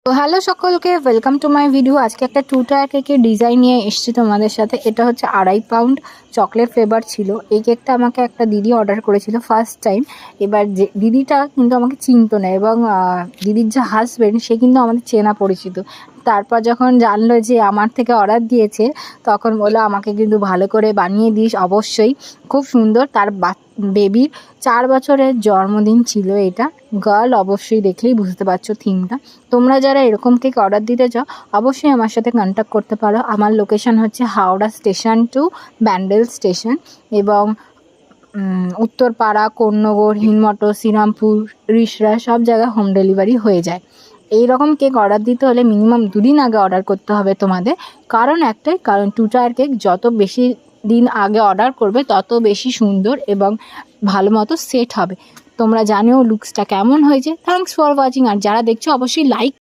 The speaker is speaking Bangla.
তো হ্যালো সকলকে, ওয়েলকাম টু মাই ভিডিও। আজকে একটা 2 টায়ার কেকের ডিজাইন নিয়ে এসেছি তোমাদের সাথে। এটা হচ্ছে 2.5 পাউন্ড চকলেট ফ্লেভার ছিল। এই কেকটা আমাকে একটা দিদি অর্ডার করেছিল ফার্স্ট টাইম। এবার যে দিদিটা কিন্তু আমাকে চিনতো না, এবং দিদির যে হাজব্যান্ড সে কিন্তু আমাদের চেনা পরিচিত। তারপর যখন জানলো যে আমার থেকে অর্ডার দিয়েছে, তখন বললো আমাকে কিন্তু ভালো করে বানিয়ে দিস অবশ্যই। খুব সুন্দর। তার বেবির 4 বছরের জন্মদিন ছিল এটা। গার্ল, অবশ্যই দেখলেই বুঝতে পারছো থিমটা। তোমরা যারা এরকম কেক অর্ডার দিতে চাও অবশ্যই আমার সাথে কন্ট্যাক্ট করতে পারো। আমার লোকেশন হচ্ছে Howrah station to Bandel station, এবং উত্তরপাড়া, কোন্নগর, হিনমটো, শ্রীরামপুর, রিষড়া সব জায়গায় হোম ডেলিভারি হয়ে যায়। এই রকম কেক অর্ডার দিতে হলে মিনিমাম 2 দিন আগে অর্ডার করতে হবে তোমাদের। কারণ একটাই, কারণ 2 টায়ার কেক যত বেশি দিন আগে অর্ডার করবে তত বেশি সুন্দর এবং ভালো মতো সেট হবে। তোমরা জানিও লুকসটা কেমন হয়েছে। Thanks for watching. আর যারা দেখছো অবশ্যই লাইক